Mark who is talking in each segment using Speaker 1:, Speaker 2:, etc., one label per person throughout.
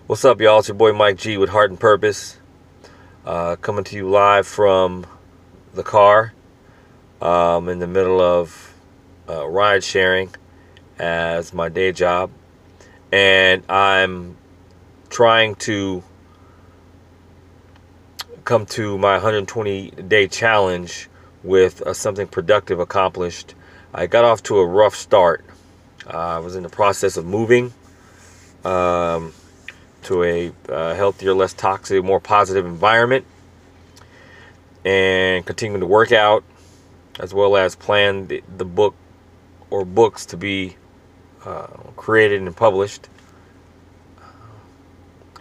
Speaker 1: What's up, y'all? It's your boy Mike G with Heart and Purpose, coming to you live from the car, in the middle of ride sharing as my day job, and I'm trying to come to my 120-day challenge with something productive accomplished. I got off to a rough start. I was in the process of moving to a healthier, less toxic, more positive environment, and continuing to work out, as well as plan the book or books to be created and published,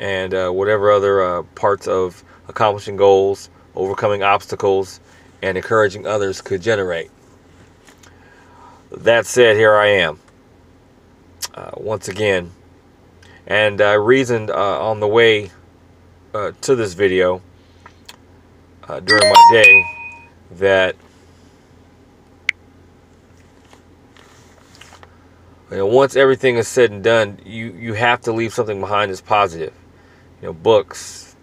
Speaker 1: and whatever other parts of accomplishing goals, overcoming obstacles, and encouraging others could generate. That said, here I am once again. And I reasoned on the way to this video during my day that once everything is said and done, you have to leave something behind that's positive. Books,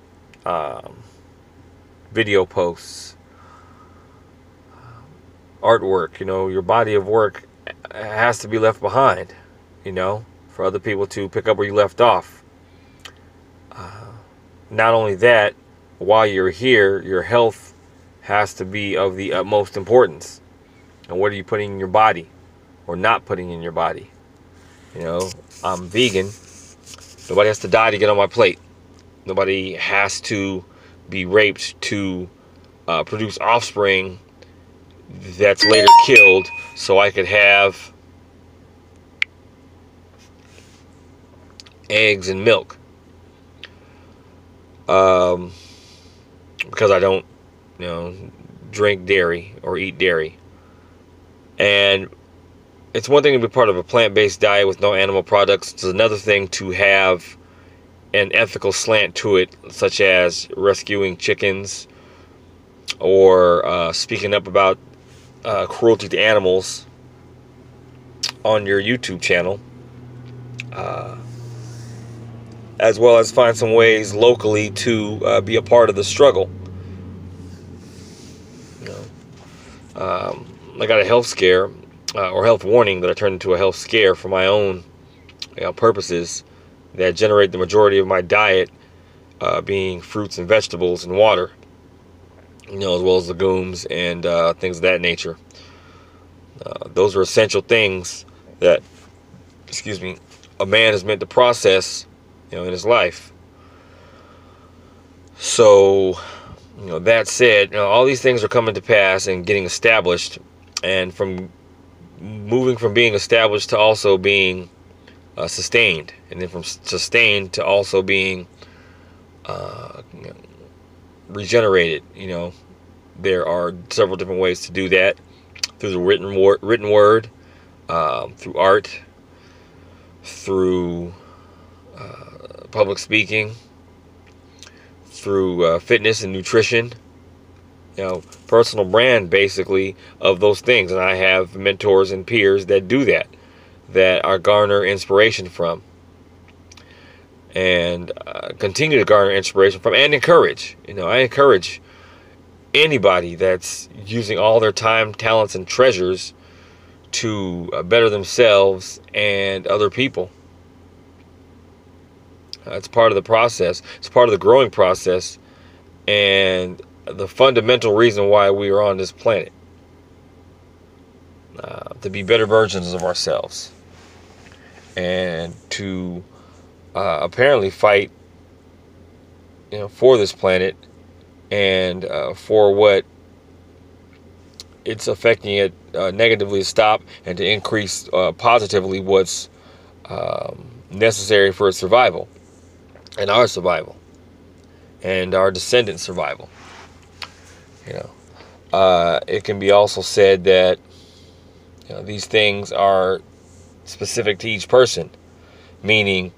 Speaker 1: video posts, artwork. Your body of work has to be left behind. For other people to pick up where you left off. Not only that, while you're here, your health has to be of the utmost importance. And what are you putting in your body or not putting in your body? I'm vegan. Nobody has to die to get on my plate. Nobody has to be raped to produce offspring that's later killed so I could have eggs and milk, because I don't drink dairy or eat dairy. And it's one thing to be part of a plant-based diet with no animal products. It's another thing to have an ethical slant to it, such as rescuing chickens or speaking up about cruelty to animals on your YouTube channel, as well as find some ways locally to be a part of the struggle. I got a health scare or health warning that I turned into a health scare for my own purposes that generate the majority of my diet being fruits and vegetables and water, as well as legumes and things of that nature. Those are essential things that, a man is meant to process in his life. So, that said, all these things are coming to pass and getting established, and from moving from being established to also being sustained, and then from sustained to also being regenerated. There are several different ways to do that: through the written word, through art, through public speaking, through fitness and nutrition, personal brand basically of those things. And I have mentors and peers that do that I garner inspiration from, and continue to garner inspiration from and encourage. I encourage anybody that's using all their time, talents, and treasures to better themselves and other people. It's part of the process. It's part of the growing process, and the fundamental reason why we are on this planet, to be better versions of ourselves, and to apparently fight, for this planet and for what it's affecting it negatively to stop, and to increase positively what's necessary for its survival, and our survival, and our descendants' survival. It can be also said that these things are specific to each person, meaning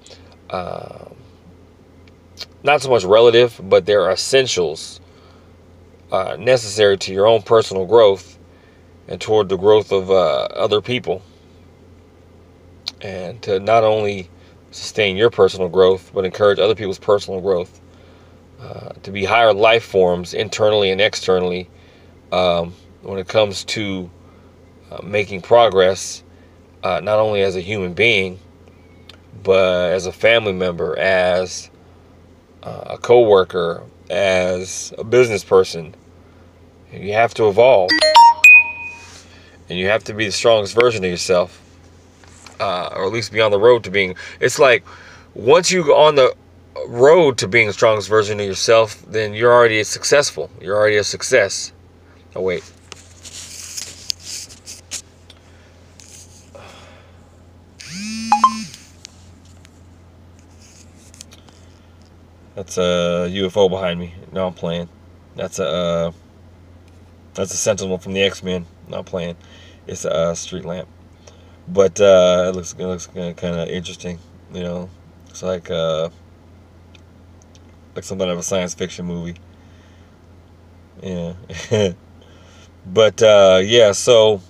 Speaker 1: not so much relative, but they're essentials necessary to your own personal growth and toward the growth of other people, and to not only sustain your personal growth, but encourage other people's personal growth, to be higher life forms internally and externally, when it comes to making progress, not only as a human being, but as a family member, as a co-worker, as a business person. You have to evolve, and you have to be the strongest version of yourself, or at least be on the road to being. It's like once you go on the road to being the strongest version of yourself, then you're already successful. You're already a success. Oh wait. That's a UFO behind me. No, I'm playing. That's a Sentinel from the X-Men. Not playing. It's a street lamp. But it looks kind of interesting. You know, it's like something out of a science fiction movie. Yeah. But yeah, so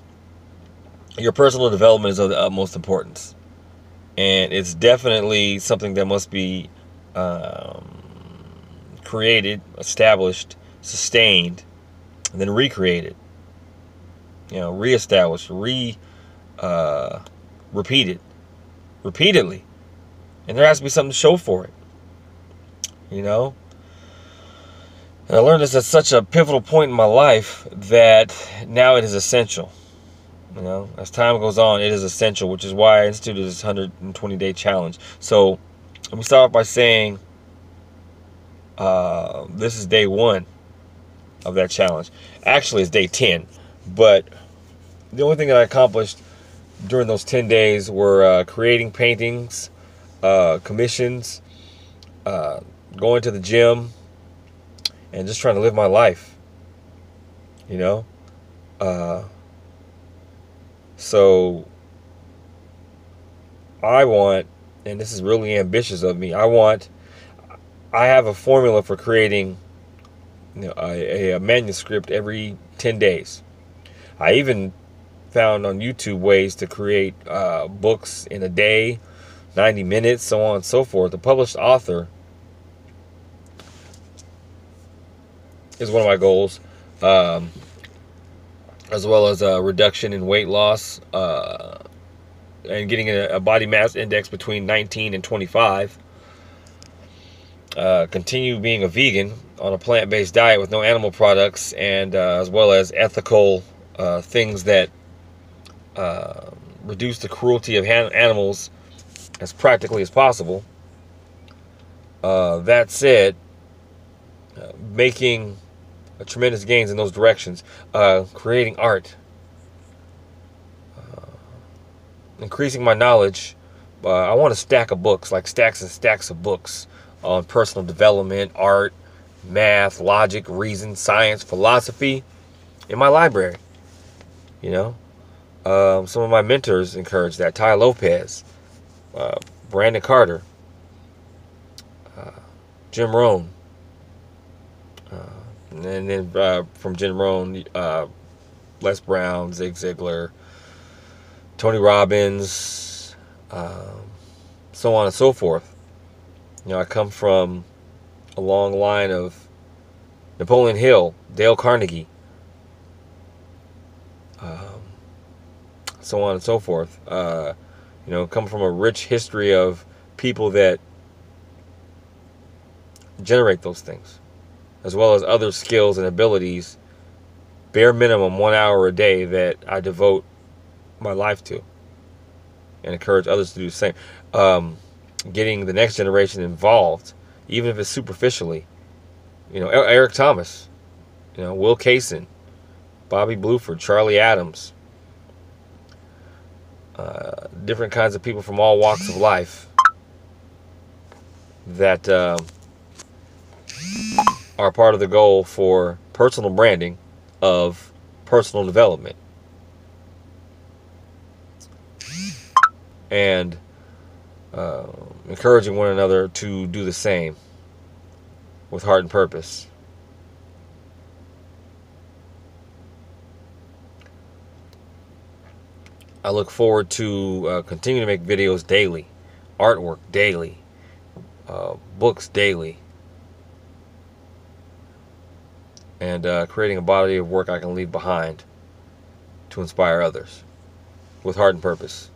Speaker 1: your personal development is of the utmost importance, and it's definitely something that must be created, established, sustained, and then recreated. You know, reestablished, repeated, repeatedly, and there has to be something to show for it. You know, and I learned this at such a pivotal point in my life that now it is essential. You know, as time goes on, it is essential, which is why I instituted this 120-day challenge. So let me start off by saying this is day 1 of that challenge. Actually, it's day 10, but the only thing that I accomplished during those 10 days were creating paintings, commissions, going to the gym, and just trying to live my life. You know? So I want, and this is really ambitious of me, I have a formula for creating, you know, a manuscript every 10 days. I even found on YouTube ways to create books in a day, 90 minutes, so on and so forth. The published author is one of my goals, as well as a reduction in weight loss, and getting a body mass index between 19 and 25. Continue being a vegan on a plant-based diet with no animal products, and as well as ethical things that reduce the cruelty of animals as practically as possible. That said, making tremendous gains in those directions, creating art, increasing my knowledge. I want a stack of books, like stacks and stacks of books on personal development, art, math, logic, reason, science, philosophy in my library. You know, some of my mentors encourage that. Tai Lopez, Brandon Carter, Jim Rohn, and then from Jim Rohn, Les Brown, Zig Ziglar, Tony Robbins, so on and so forth. You know, I come from a long line of Napoleon Hill, Dale Carnegie, so on and so forth. You know, come from a rich history of people that generate those things, as well as other skills and abilities, bare minimum 1 hour a day, that I devote my life to, and encourage others to do the same. Getting the next generation involved, even if it's superficially. You know, Eric Thomas, you know, Will Kaysen, Bobby Bluford, Charlie Adams, different kinds of people from all walks of life that are part of the goal for personal branding of personal development. And encouraging one another to do the same with heart and purpose. I look forward to continuing to make videos daily artwork daily, books daily, and creating a body of work I can leave behind to inspire others with heart and purpose.